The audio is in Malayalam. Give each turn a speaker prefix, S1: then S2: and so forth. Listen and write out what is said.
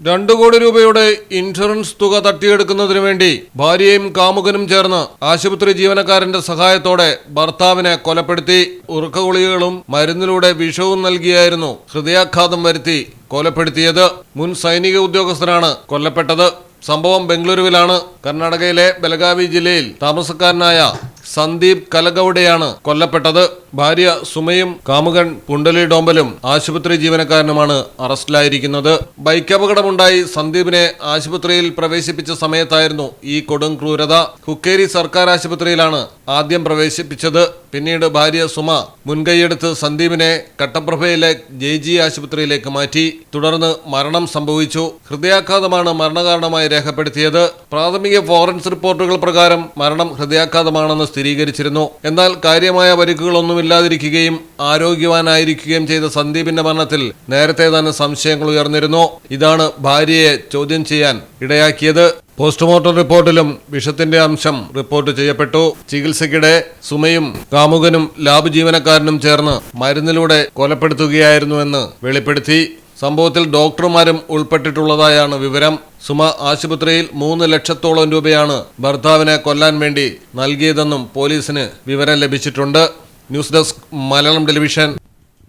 S1: 2 കോടി രൂപയുടെ ഇൻഷുറൻസ് തുക തട്ടിയെടുക്കുന്നതിനു വേണ്ടി ഭാര്യയും കാമുകനും ചേർന്ന് ആശുപത്രി ജീവനക്കാരന്റെ സഹായത്തോടെ ഭർത്താവിനെ കൊലപ്പെടുത്തി. ഉറക്കഗുളികകളും മരുന്നിലൂടെ വിഷവും നൽകിയായിരുന്നു ഹൃദയാഘാതം വരുത്തി കൊലപ്പെടുത്തിയത്. മുൻ സൈനിക ഉദ്യോഗസ്ഥനാണ് കൊല്ലപ്പെട്ടത്. സംഭവം ബംഗളൂരുവിലാണ്. കർണാടകയിലെ ബെലഗാവി ജില്ലയിൽ താമസക്കാരനായ സന്ദീപ് കലഗൌഡയാണ് കൊല്ലപ്പെട്ടത്. ഭാര്യ സുമയും കാമുകൻ പുണ്ടലി ഡോംബലും ആശുപത്രി ജീവനക്കാരനുമാണ് അറസ്റ്റിലായിരിക്കുന്നത്. ബൈക്ക് അപകടമുണ്ടായി സന്ദീപിനെ ആശുപത്രിയിൽ പ്രവേശിപ്പിച്ച സമയത്തായിരുന്നു ഈ കൊടും ക്രൂരത. ഹുക്കേരി സർക്കാർ ആശുപത്രിയിലാണ് ആദ്യം പ്രവേശിപ്പിച്ചത്. പിന്നീട് ഭാര്യ സുമ മുൻകൈയെടുത്ത് സന്ദീപിനെ കട്ടപ്രഭയിലെ ജെജി ആശുപത്രിയിലേക്ക് മാറ്റി. തുടർന്ന് മരണം സംഭവിച്ചു. ഹൃദയാഘാതമാണ് മരണകാരണമായി രേഖപ്പെടുത്തിയത്. പ്രാഥമിക ഫോറൻസിക് റിപ്പോർട്ടുകൾ പ്രകാരം മരണം ഹൃദയാഘാതമാണെന്ന് സ്ഥിരീകരിച്ചിരുന്നു. എന്നാൽ കാര്യമായ പരിക്കുകളൊന്നുമില്ലാതിരിക്കുകയും ആരോഗ്യവാനായിരിക്കുകയും ചെയ്ത സന്ദീപിന്റെ മരണത്തിൽ നേരത്തെ തന്നെ സംശയങ്ങൾ ഉയർന്നിരുന്നു. ഇതാണ് ഭാര്യയെ ചോദ്യം ചെയ്യാൻ ഇടയാക്കിയത്. പോസ്റ്റ്മോർട്ടം റിപ്പോർട്ടിലും വിഷത്തിന്റെ അംശം റിപ്പോർട്ട് ചെയ്യപ്പെട്ടു. ചികിത്സയ്ക്കിടെ സുമയും കാമുകനും ലാബ് ജീവനക്കാരനും ചേർന്ന് മരുന്നിലൂടെ കൊലപ്പെടുത്തുകയായിരുന്നുവെന്ന് വെളിപ്പെടുത്തി. സംഭവത്തിൽ ഡോക്ടർമാരും ഉൾപ്പെട്ടിട്ടുള്ളതായാണ് വിവരം. സുമ ആശുപത്രിയിൽ 3 ലക്ഷത്തോളം രൂപയാണ് ഭർത്താവിനെ കൊല്ലാൻ വേണ്ടി നൽകിയതെന്നും പോലീസിന് വിവരം ലഭിച്ചിട്ടുണ്ട്. News desk Malayalam television.